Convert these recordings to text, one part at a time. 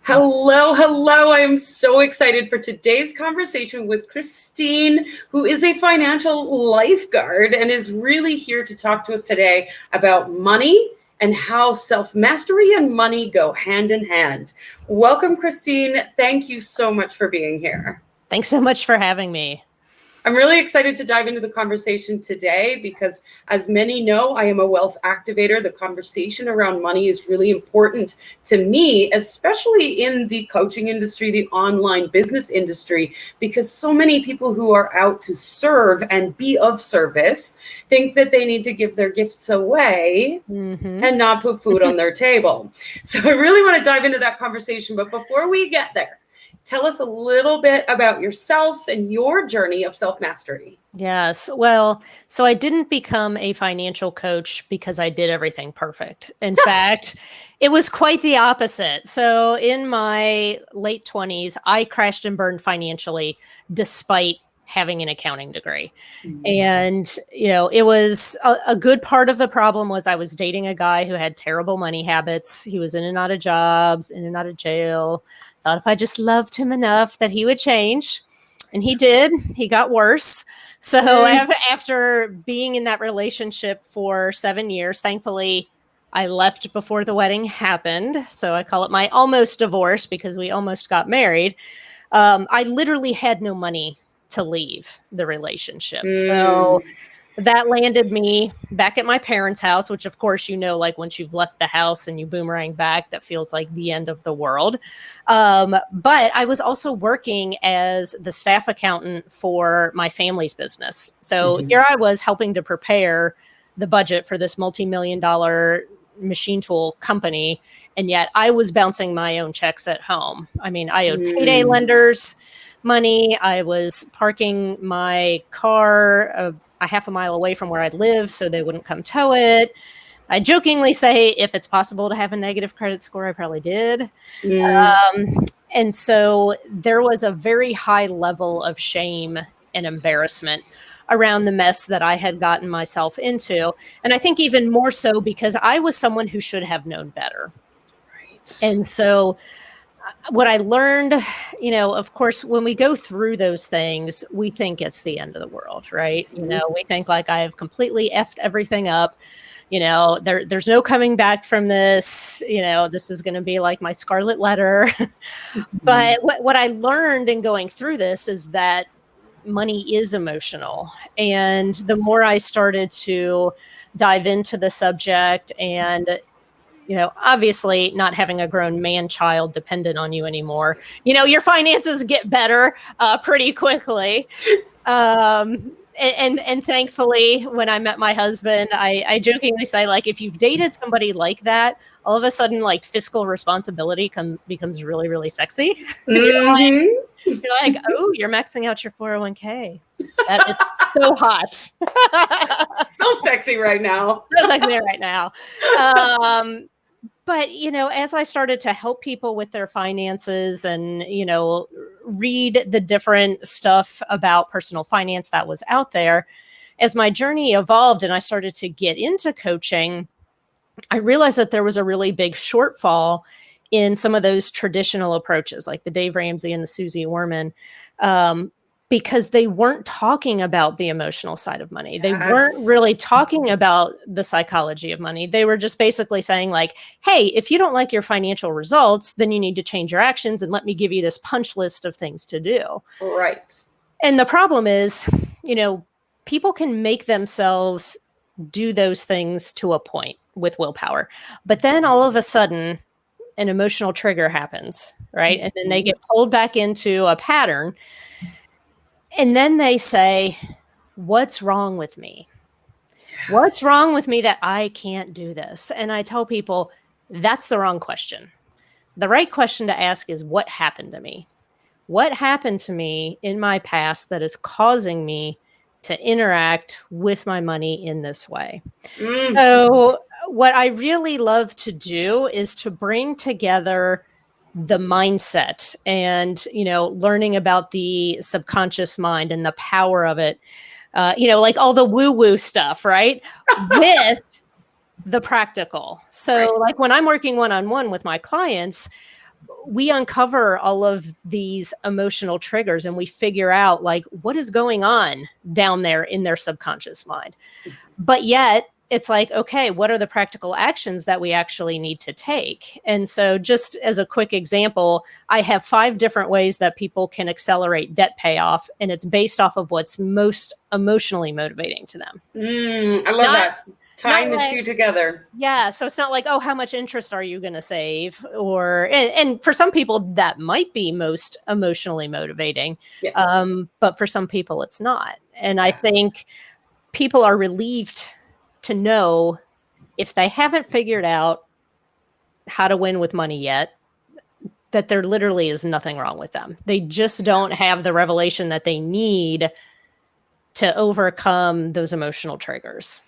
Hello, hello. I am so excited for today's conversation with Christine, who is a financial lifeguard and is really here to talk to us today about money and how self-mastery and money go hand in hand. Welcome, Christine. Thank you so much for being here. Thanks so much for having me. I'm really excited to dive into the conversation today because, as many know, I am a wealth activator. The conversation around money is really important to me, especially in the coaching industry, the online business industry, because so many people who are out to serve and be of service think that they need to give their gifts away and not put food on their table. So I really want to dive into that conversation. But before we get there, tell us a little bit about yourself and your journey of self-mastery. Yes. Well, so I didn't become a financial coach because I did everything perfect. In fact, it was quite the opposite. So in my late 20s, I crashed and burned financially despite having an accounting degree. And, it was a good part of the problem was I was dating a guy who had terrible money habits. He was in and out of jobs, in and out of jail. Thought if I just loved him enough that he would change. And he did. He got worse. So after being in that relationship for 7 years, thankfully, I left before the wedding happened. So I call it my almost divorce because we almost got married. I literally had no money to leave the relationship. So that landed me back at my parents' house, which of course, like once you've left the house and you boomerang back, that feels like the end of the world. But I was also working as the staff accountant for my family's business. So here I was helping to prepare the budget for this multi-million-dollar machine tool company. And yet I was bouncing my own checks at home. I mean, I owed payday lenders money. I was parking my car a half a mile away from where I live so they wouldn't come tow it. I jokingly say, if it's possible to have a negative credit score, I probably did. And so there was a very high level of shame and embarrassment around the mess that I had gotten myself into. And I think even more so because I was someone who should have known better. Right. And so what I learned, of course, when we go through those things, we think it's the end of the world, right? We think like I have completely effed everything up. There's no coming back from this. This is going to be like my scarlet letter. But what I learned in going through this is that money is emotional. And the more I started to dive into the subject and obviously not having a grown man child dependent on you anymore, your finances get better pretty quickly. And thankfully, when I met my husband, I jokingly say, like, if you've dated somebody like that, all of a sudden, like, fiscal responsibility becomes really, really sexy. You're like, oh, you're maxing out your 401k. That is so hot. So sexy right now. So sexy right now. But, as I started to help people with their finances and, read the different stuff about personal finance that was out there, as my journey evolved and I started to get into coaching, I realized that there was a really big shortfall in some of those traditional approaches, like the Dave Ramsey and the Suzy Orman, because they weren't talking about the emotional side of money. They weren't really talking about the psychology of money. They were just basically saying like, hey, if you don't like your financial results, then you need to change your actions and let me give you this punch list of things to do. Right. And the problem is, people can make themselves do those things to a point with willpower. But then all of a sudden, an emotional trigger happens, right? And then they get pulled back into a pattern. And then they say, what's wrong with me? Yes. What's wrong with me that I can't do this? And I tell people, that's the wrong question. The right question to ask is, what happened to me? What happened to me in my past that is causing me to interact with my money in this way? So what I really love to do is to bring together the mindset and, learning about the subconscious mind and the power of it, like all the woo-woo stuff, right? With the practical. So like when I'm working one-on-one with my clients, we uncover all of these emotional triggers and we figure out like what is going on down there in their subconscious mind. But yet it's like, okay, what are the practical actions that we actually need to take? And so just as a quick example, I have 5 different ways that people can accelerate debt payoff. And it's based off of what's most emotionally motivating to them. I love that. Tying the two together. Yeah. So it's not like, oh, how much interest are you going to save? Or, and for some people that might be most emotionally motivating. Yes. But for some people it's not. And I think people are relieved to know if they haven't figured out how to win with money yet, that there literally is nothing wrong with them. They just don't have the revelation that they need to overcome those emotional triggers.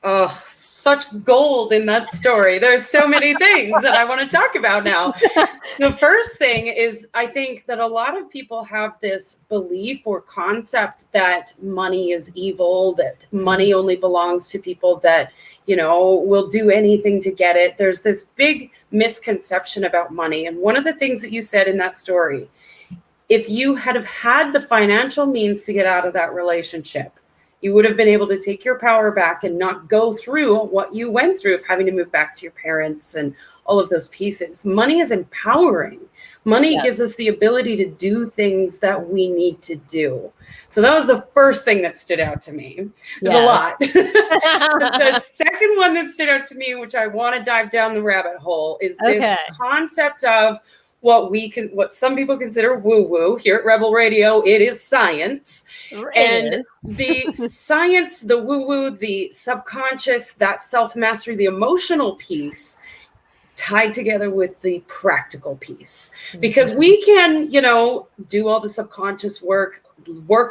Oh, such gold in that story. There's so many things that I want to talk about now. The first thing is, I think that a lot of people have this belief or concept that money is evil, that money only belongs to people that, you know, will do anything to get it. There's this big misconception about money. And one of the things that you said in that story, if you had have had the financial means to get out of that relationship, you would have been able to take your power back and not go through what you went through of having to move back to your parents and all of those pieces. Money is empowering. Money gives us the ability to do things that we need to do. So that was the first thing that stood out to me. There's a lot. The second one that stood out to me, which I want to dive down the rabbit hole, is this concept of what some people consider woo-woo. Here at Rebel Radio, it is science. And the science, the woo-woo, the subconscious, that self-mastery, the emotional piece tied together with the practical piece. Because we can, you know, do all the subconscious work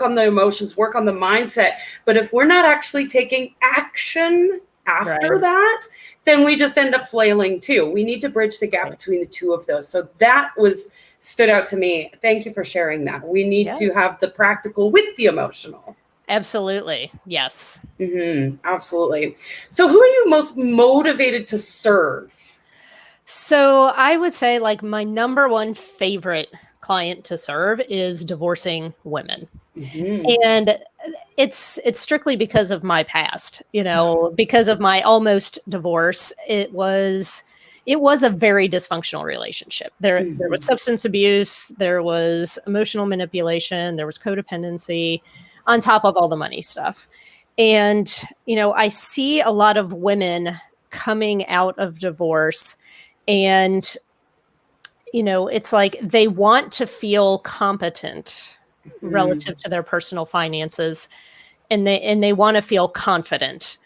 on the emotions, work on the mindset. But if we're not actually taking action after that, then we just end up flailing too. We need to bridge the gap between the two of those. So that stood out to me. Thank you for sharing that. We need to have the practical with the emotional. Absolutely. Yes. Absolutely. So who are you most motivated to serve? So I would say like my number one favorite client to serve is divorcing women. And it's strictly because of my past, you know, because of my almost divorce. It was a very dysfunctional relationship. There was substance abuse, there was emotional manipulation, there was codependency on top of all the money stuff. And, you know, I see a lot of women coming out of divorce and, you know, it's like they want to feel competent relative to their personal finances, and they want to feel confident.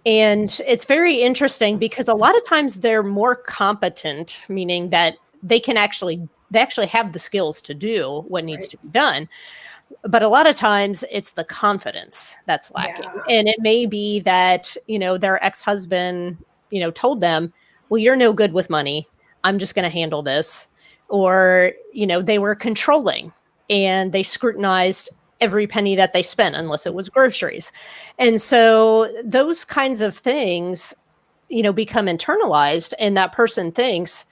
And it's very interesting because a lot of times they're more competent, meaning that they actually have the skills to do what needs to be done. But a lot of times it's the confidence that's lacking. And it may be that, you know, their ex-husband, you know, told them, well, you're no good with money. I'm just going to handle this. Or, you know, they were controlling and they scrutinized every penny that they spent unless it was groceries. And so those kinds of things, you know, become internalized, and that person thinks,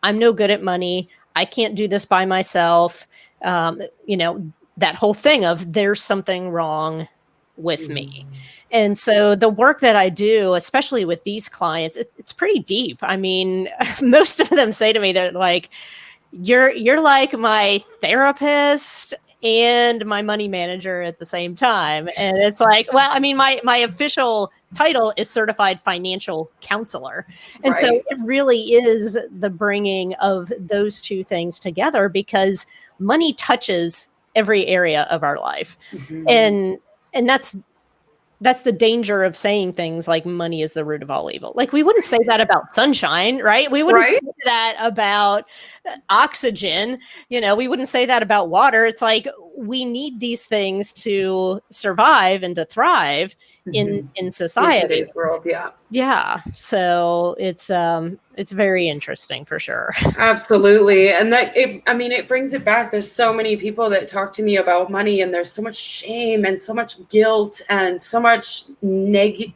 I'm no good at money. I can't do this by myself. You know, that whole thing of there's something wrong with me. And so the work that I do, especially with these clients, it's pretty deep. I mean, most of them say to me, they're like, you're like my therapist and my money manager at the same time. And it's like, well, I mean, my official title is certified financial counselor. And so it really is the bringing of those two things together, because money touches every area of our life. And that's the danger of saying things like money is the root of all evil. Like we wouldn't say that about sunshine, right? We wouldn't say that about oxygen. You know, we wouldn't say that about water. It's like we need these things to survive and to thrive in society. In today's world, Yeah. So it's very interesting for sure. Absolutely. And I mean, it brings it back. There's so many people that talk to me about money, and there's so much shame and so much guilt and so much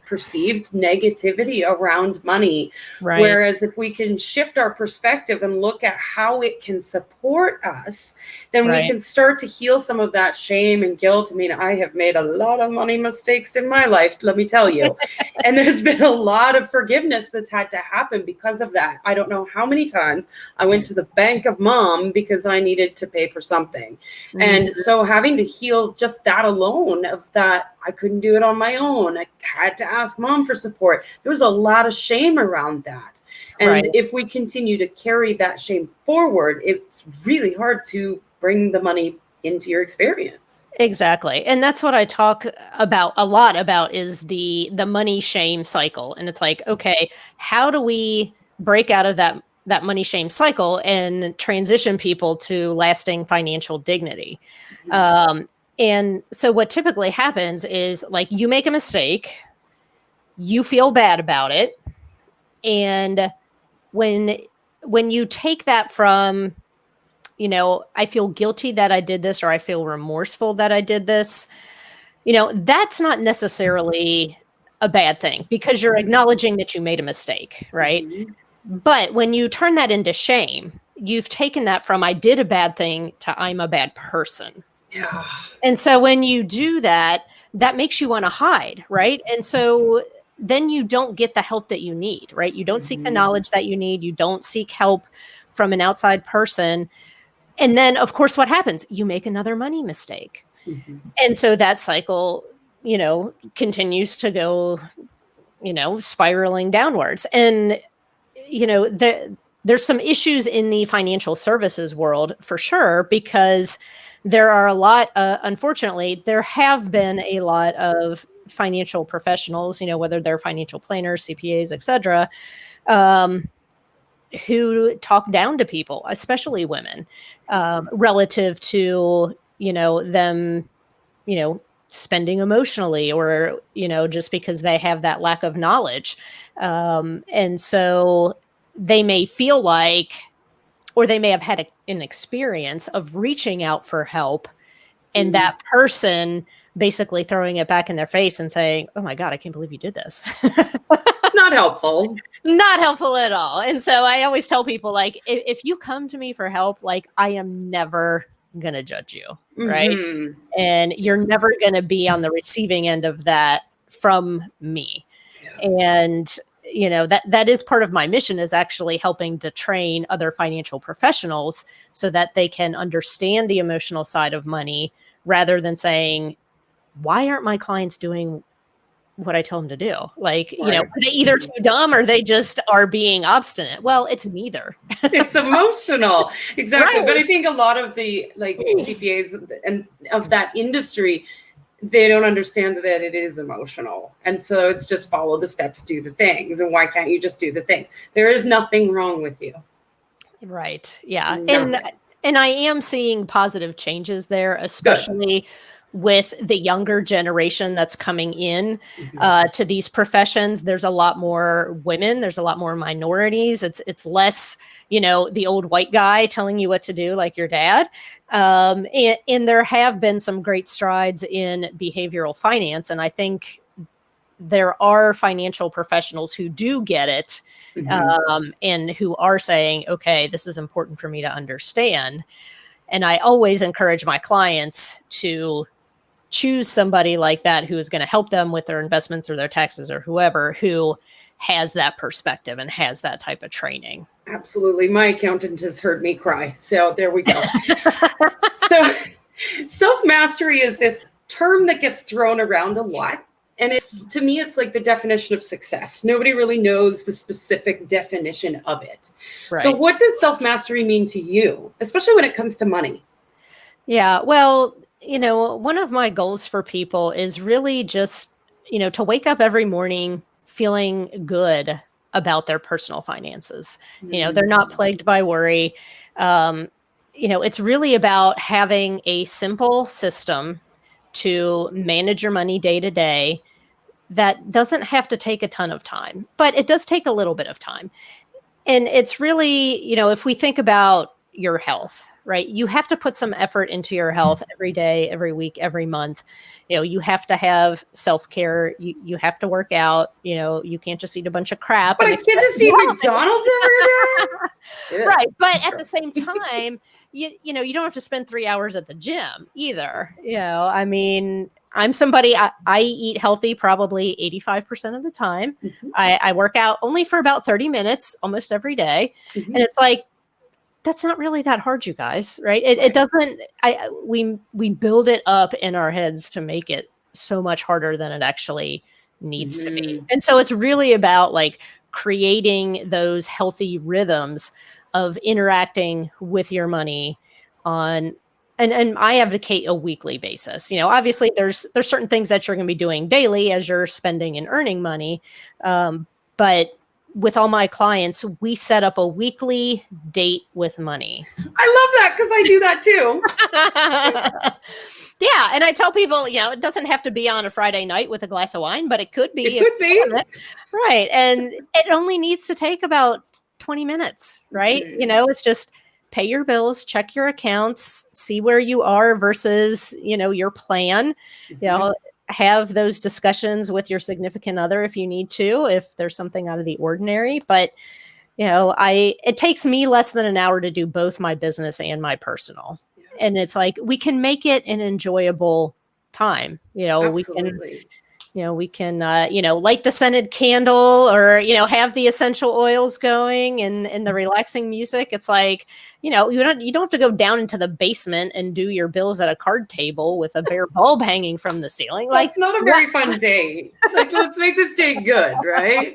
perceived negativity around money. Right. Whereas if we can shift our perspective and look at how it can support us, then we Right. can start to heal some of that shame and guilt. I mean, I have made a lot of money mistakes in my life, let me tell you. And there's been a lot of forgiveness that's had to happen because of that. I don't know how many times I went to the bank of mom because I needed to pay for something. Mhm. And so having to heal just that alone, of that I couldn't do it on my own, I had to ask mom for support. There was a lot of shame around that. Right. And if we continue to carry that shame forward, it's really hard to bring the money into your experience. Exactly. And that's what I talk about a lot about is the money shame cycle. And it's like, okay, how do we break out of that money shame cycle and transition people to lasting financial dignity? Um, and so what typically happens is like you make a mistake, you feel bad about it, and when when you take that from, I feel guilty that I did this or I feel remorseful that I did this, that's not necessarily a bad thing because you're acknowledging that you made a mistake, right? Mhm. But when you turn that into shame, you've taken that from I did a bad thing to I'm a bad person. Yeah. And so when you do that, that makes you want to hide, right? And so then you don't get the help that you need, right? You don't seek the Mhm. knowledge that you need. You don't seek help from an outside person. And then, of course, what happens? You make another money mistake. Mhm. And so that cycle, continues to go, spiraling downwards. And, there's some issues in the financial services world for sure, because there are a lot, unfortunately, there have been a lot of financial professionals, whether they're financial planners, CPAs, etc., um, who talk down to people, especially women, relative to, them, you know, spending emotionally or, just because they have that lack of knowledge. And so they may feel like, or they may have had an experience of reaching out for help and Mhm. that person basically throwing it back in their face and saying, "Oh my God, I can't believe you did this." Not helpful. Not helpful at all. And so I always tell people, like, if you come to me for help, like, I am never going to judge you. Right. Mhm. And you're never going to be on the receiving end of that from me. Yeah. And that is part of my mission, is actually helping to train other financial professionals so that they can understand the emotional side of money, rather than saying, why aren't my clients doing what I tell them to do? Like, Right. are they either too dumb or they just are being obstinate? Well, it's neither. It's emotional. Exactly. But Right. I think a lot of the like CPAs and of that industry, they don't understand that it is emotional. And so it's just follow the steps, do the things. And why can't you just do the things? There is nothing wrong with you. Right. Yeah. Nothing. And I am seeing positive changes there, Good. especially with the younger generation that's coming in Mhm. to these professions. There's a lot more women. There's a lot more minorities. It's less, the old white guy telling you what to do, like your dad. And there have been some great strides in behavioral finance, and I think there are financial professionals who do get it, Mhm. and who are saying, okay, this is important for me to understand. And I always encourage my clients to choose somebody like that who is going to help them with their investments or their taxes, or whoever who has that perspective and has that type of training. Absolutely. My accountant has heard me cry. So there we go. So self mastery is this term that gets thrown around a lot. And it's, to me, it's like the definition of success. Nobody really knows the specific definition of it. So, Right. what does self mastery mean to you, especially when it comes to money? Yeah. Well, one of my goals for people is really just, to wake up every morning feeling good about their personal finances. They're not Mm. plagued by worry. Um, it's really about having a simple system to manage your money day to day that doesn't have to take a ton of time, but it does take a little bit of time. And it's really, if we think about your health, right? You have to put some effort into your health every day, every week, every month. You have to have self-care. You have to work out. You can't just eat a bunch of crap. But I can't just eat McDonald's every day. Right. But at the same time, you don't have to spend 3 hours at the gym either. I mean, I'm somebody, I eat healthy probably 85% of the time. Mm-hmm. I work out only for about 30 minutes almost every day. Mm-hmm. And it's like, that's not really that hard, you guys, right? It doesn't, we build it up in our heads to make it so much harder than it actually needs to be. And so it's really about like creating those healthy rhythms of interacting with your money on, and I advocate a weekly basis. Obviously there's certain things that you're going to be doing daily as you're spending and earning money. But with all my clients, we set up a weekly date with money. I love that because I do that too. Yeah. And I tell people, it doesn't have to be on a Friday night with a glass of wine, but it could be. It could be. Right. And it only needs to take about 20 minutes, right? Mm-hmm. It's just pay your bills, check your accounts, see where you are versus, your plan, mm-hmm. Have those discussions with your significant other if you need to, if there's something out of the ordinary. But, it takes me less than an hour to do both my business and my personal. Yeah. And it's like, we can make it an enjoyable time. Absolutely. We can light the scented candle or, have the essential oils going and the relaxing music. It's like, you don't have to go down into the basement and do your bills at a card table with a bare bulb hanging from the ceiling. Like, it's not a very fun day. Like, let's make this day good, right?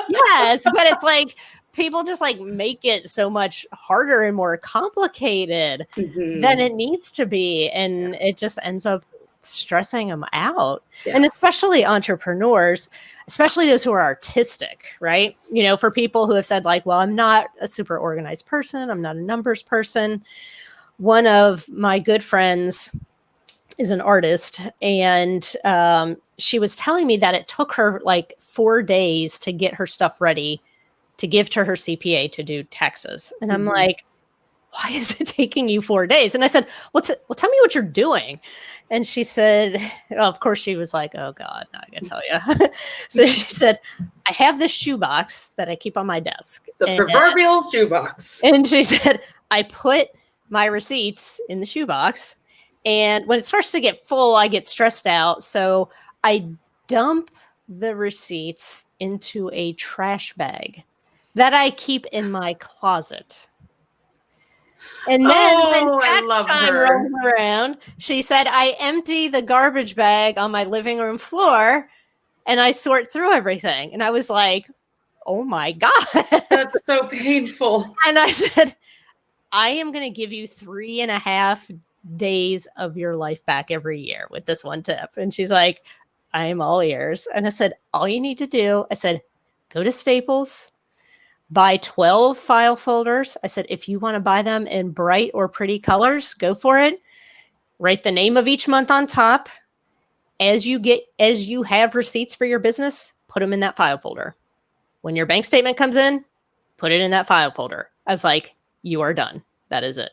Yes, but it's like people just like make it so much harder and more complicated mm-hmm. than it needs to be. And it just ends up stressing them out. Yes. And especially entrepreneurs, especially those who are artistic, right? For people who have said like, well, I'm not a super organized person. I'm not a numbers person. One of my good friends is an artist, and she was telling me that it took her like 4 days to get her stuff ready to give to her CPA to do taxes. And I'm like, why is it taking you 4 days? And I said, well, tell me what you're doing. And she said, well, of course she was like, oh God, now I gotta tell you. So she said, I have this shoebox that I keep on my desk. The proverbial shoebox. And she said, I put my receipts in the shoebox. And when it starts to get full, I get stressed out. So I dump the receipts into a trash bag that I keep in my closet. And then when tax time rolls around, she said, I empty the garbage bag on my living room floor and I sort through everything. And I was like, oh my God. That's so painful. And I said, I am going to give you 3.5 days of your life back every year with this one tip. And she's like, I am all ears. And I said, all you need to do, I said, go to Staples, buy 12 file folders. I said, if you want to buy them in bright or pretty colors, go for it. Write the name of each month on top. As you have receipts for your business, put them in that file folder. When your bank statement comes in, put it in that file folder. I was like, you are done. That is it.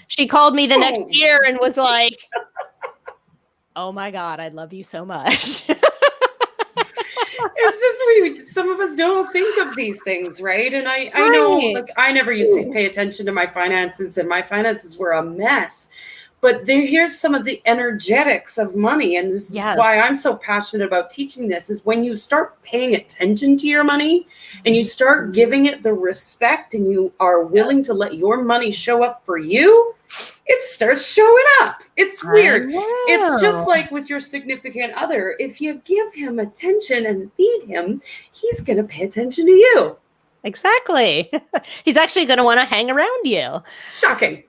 She called me the next year and was like, oh my God, I love you so much. It's just some of us don't think of these things, right? And I know, like, I never used to pay attention to my finances, and my finances were a mess. But here's some of the energetics of money, and this is why I'm so passionate about teaching this, is when you start paying attention to your money and you start giving it the respect and you are willing to let your money show up for you, it starts showing up. It's weird. It's just like with your significant other. If you give him attention and feed him, he's going to pay attention to you. Exactly. He's actually going to want to hang around you. Shocking.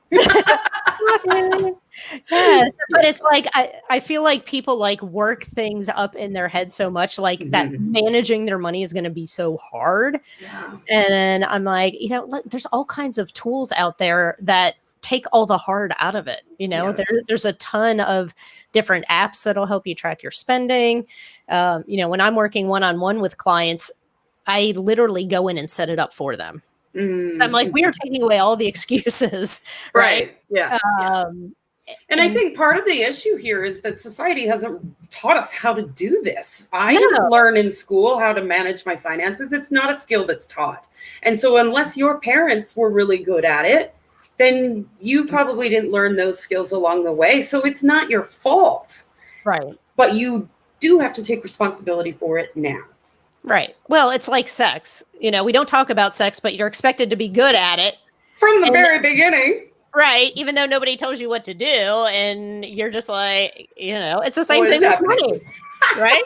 Yes, but it's like I feel like people like work things up in their head so much, like that managing their money is going to be so hard. Yeah. And I'm like, look, there's all kinds of tools out there that take all the hard out of it. Yes. There's a ton of different apps that'll help you track your spending. When I'm working one-on-one with clients, I literally go in and set it up for them. I'm like, we are taking away all the excuses, right? Yeah. And I think part of the issue here is that society hasn't taught us how to do this. I didn't learn in school how to manage my finances. It's not a skill that's taught. And so unless your parents were really good at it, then you probably didn't learn those skills along the way. So it's not your fault. Right. But you do have to take responsibility for it now. Right. Well, it's like sex. We don't talk about sex, but you're expected to be good at it. From the very beginning. Right. Even though nobody tells you what to do. And you're just like, it's the same thing with money. Right?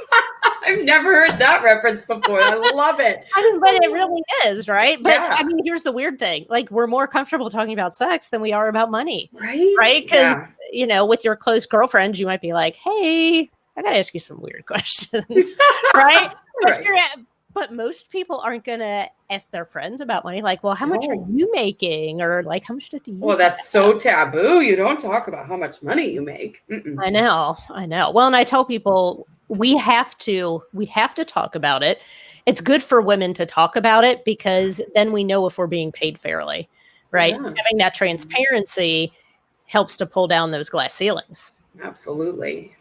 I've never heard that reference before. I love it. But it really is, right? But here's the weird thing. Like, we're more comfortable talking about sex than we are about money. Right? Right? Because, with your close girlfriends, you might be like, hey, I got to ask you some weird questions. Right? But most people aren't going to ask their friends about money. Like, well, how much are you making? Or like, how much do you Well, that's so taboo. You don't talk about how much money you make. I know. Well, and I tell people we have to talk about it. It's good for women to talk about it because then we know if we're being paid fairly, right? Yeah. Having that transparency helps to pull down those glass ceilings. Absolutely.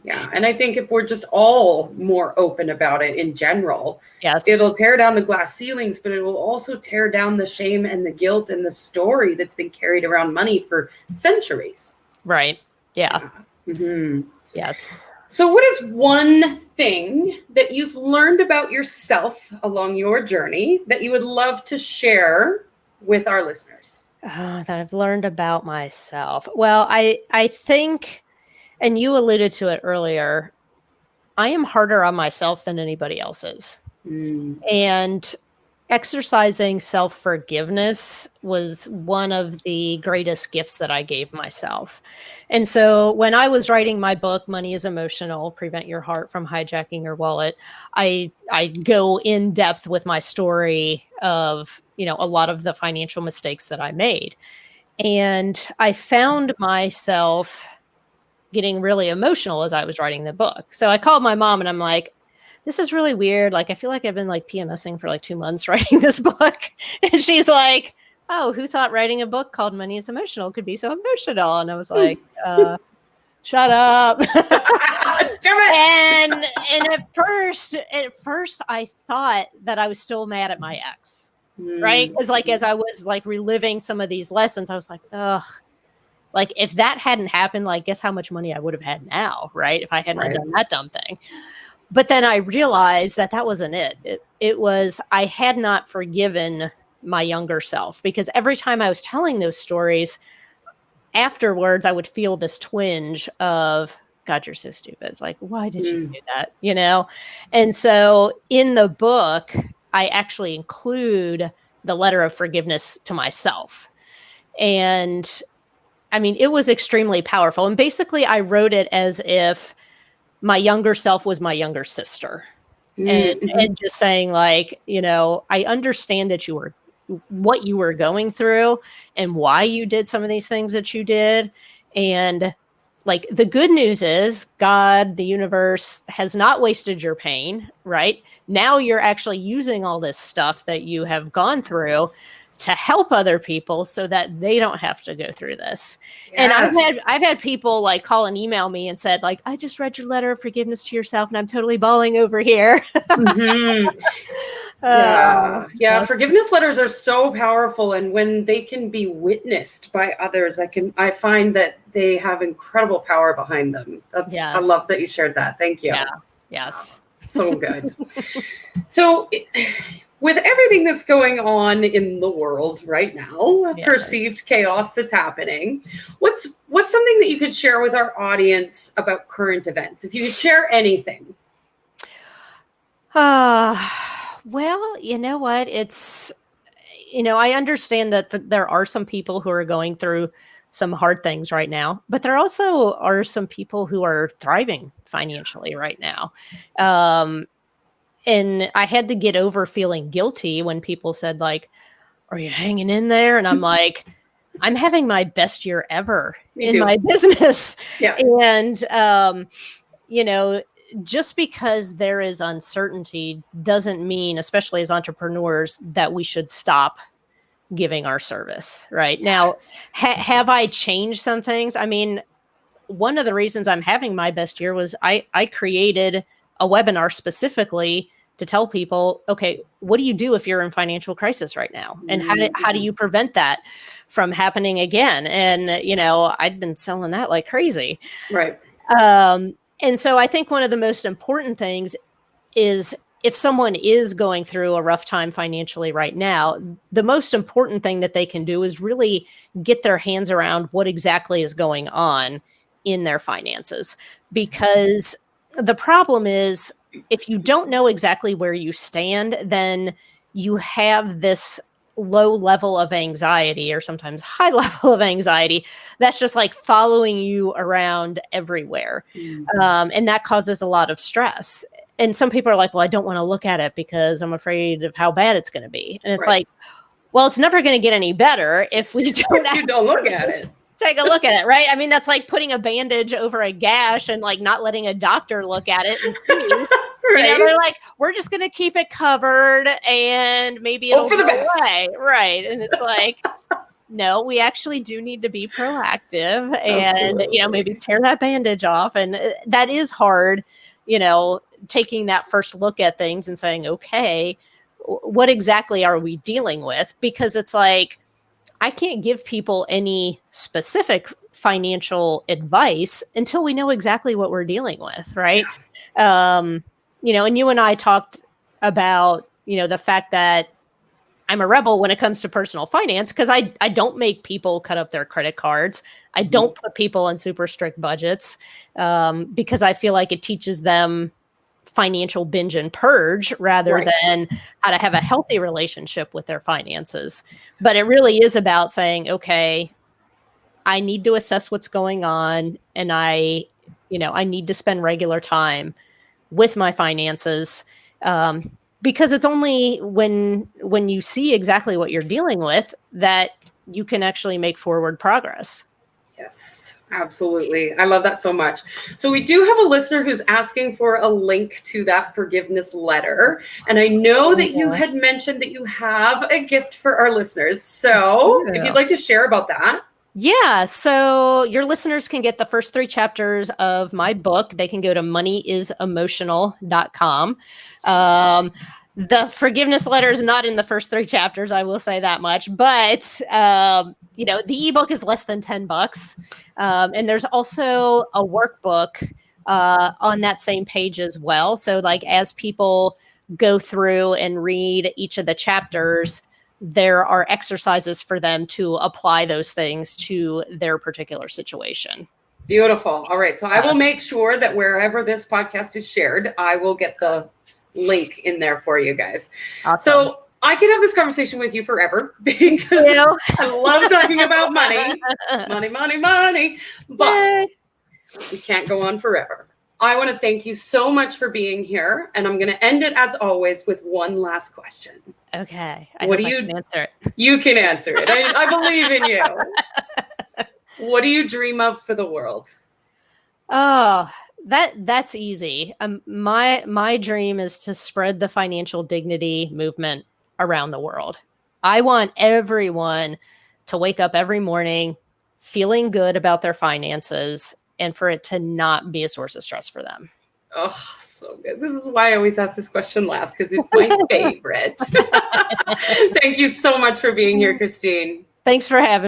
Yeah. And I think if we're just all more open about it in general, it'll tear down the glass ceilings, but it will also tear down the shame and the guilt and the story that's been carried around money for centuries. Right. Yeah. Yes. So what is one thing that you've learned about yourself along your journey that you would love to share with our listeners? That I've learned about myself. Well, I think, and you alluded to it earlier, I am harder on myself than anybody else is. And exercising self-forgiveness was one of the greatest gifts that I gave myself. And so when I was writing my book, Money is Emotional, Prevent Your Heart from Hijacking Your Wallet, I go in depth with my story of, a lot of the financial mistakes that I made. And I found myself getting really emotional as I was writing the book. So I called my mom and I'm like, this is really weird. Like, I feel like I've been like PMSing for like 2 months writing this book. And she's like, oh, who thought writing a book called Money is Emotional could be so emotional? And I was like, shut up. and at first I thought that I was still mad at my ex. Right. Because like, as I was like reliving some of these lessons, I was like, ugh, like if that hadn't happened, like guess how much money I would have had now. Right. If I hadn't done that dumb thing. But then I realized that wasn't it. It was, I had not forgiven my younger self because every time I was telling those stories afterwards, I would feel this twinge of, God, you're so stupid. Like, why did you do that? And so in the book, I actually include the letter of forgiveness to myself. And I mean, it was extremely powerful. And basically I wrote it as if my younger self was my younger sister. And just saying like, I understand that what you were going through and why you did some of these things that you did. And like, the good news is God, the universe has not wasted your pain, right? Now you're actually using all this stuff that you have gone through to help other people so that they don't have to go through this. Yes. And I've had people like call and email me and said like, I just read your letter of forgiveness to yourself and I'm totally bawling over here. Yeah. Forgiveness letters are so powerful. And when they can be witnessed by others, I find that they have incredible power behind them. I love that you shared that. Thank you. Yeah. Yes. So good. So with everything that's going on in the world right now, perceived chaos that's happening, what's something that you could share with our audience about current events? If you could share anything. Well, you know what? It's, I understand that there are some people who are going through some hard things right now, but there also are some people who are thriving financially right now. And I had to get over feeling guilty when people said like, are you hanging in there? And I'm like, I'm having my best year ever Me in too. my business. Yeah. And, you know, just because there is uncertainty doesn't mean, especially as entrepreneurs, that we should stop giving our service. Right now, Yes. have I changed some things? I mean, one of the reasons I'm having my best year was I created a webinar specifically to tell people, okay, what do you do if you're in financial crisis right now? And how do you prevent that from happening again? And, you know, I'd been selling that like crazy. Right. And so I think one of the most important things is if someone is going through a rough time financially right now, the most important thing that they can do is really get their hands around what exactly is going on in their finances. Because the problem is, if you don't know exactly where you stand, then you have this low level of anxiety, or sometimes high level of anxiety, that's just like following you around everywhere. And that causes a lot of stress. And some people are like, well, I don't want to look at it because I'm afraid of how bad it's going to be. And it's Right. like, well, it's never going to get any better if we don't If you don't look at it. take a look at it, right? I mean, that's like putting a bandage over a gash and like not letting a doctor look at it and see. Right. You know, they're like, we're just going to keep it covered and maybe it'll Hope for the go best. away. Right. And it's like, no, we actually do need to be proactive and, you know, maybe tear that bandage off. And that is hard, you know, taking that first look at things and saying, okay, what exactly are we dealing with? Because it's like, I can't give people any specific financial advice until we know exactly what we're dealing with, right? You know, and you and I talked about, you know, the fact that I'm a rebel when it comes to personal finance because I don't make people cut up their credit cards. I don't put people on super strict budgets because I feel like it teaches them financial binge and purge rather than how to have a healthy relationship with their finances. But it really is about saying, okay, I need to assess what's going on, and I need to spend regular time with my finances. Because it's only when you see exactly what you're dealing with that you can actually make forward progress. Yes, absolutely. I love that so much. So we do have a listener who's asking for a link to that forgiveness letter. And I know that you had mentioned that you have a gift for our listeners. So if you'd like to share about that. Yeah. So your listeners can get the first 3 chapters of my book. They can go to moneyisemotional.com. The forgiveness letter is not in the first 3 chapters. I will say that much, but, you know, the ebook is less than $10. And there's also a workbook, on that same page as well. So like, as people go through and read each of the chapters, there are exercises for them to apply those things to their particular situation. Beautiful. All right. So I will make sure that wherever this podcast is shared, I will get the link in there for you guys. Awesome. So I could have this conversation with you forever because I love talking about money, but we can't go on forever. I want to thank you so much for being here. And I'm going to end it as always with one last question. Okay. What do you answer it? You can answer it. I believe in you. What do you dream of for the world? Oh, that's easy. My dream is to spread the financial dignity movement around the world. I want everyone to wake up every morning feeling good about their finances and for it to not be a source of stress for them. Oh, so good. This is why I always ask this question last, because it's my favorite. Thank you so much for being here, Christine. Thanks for having me.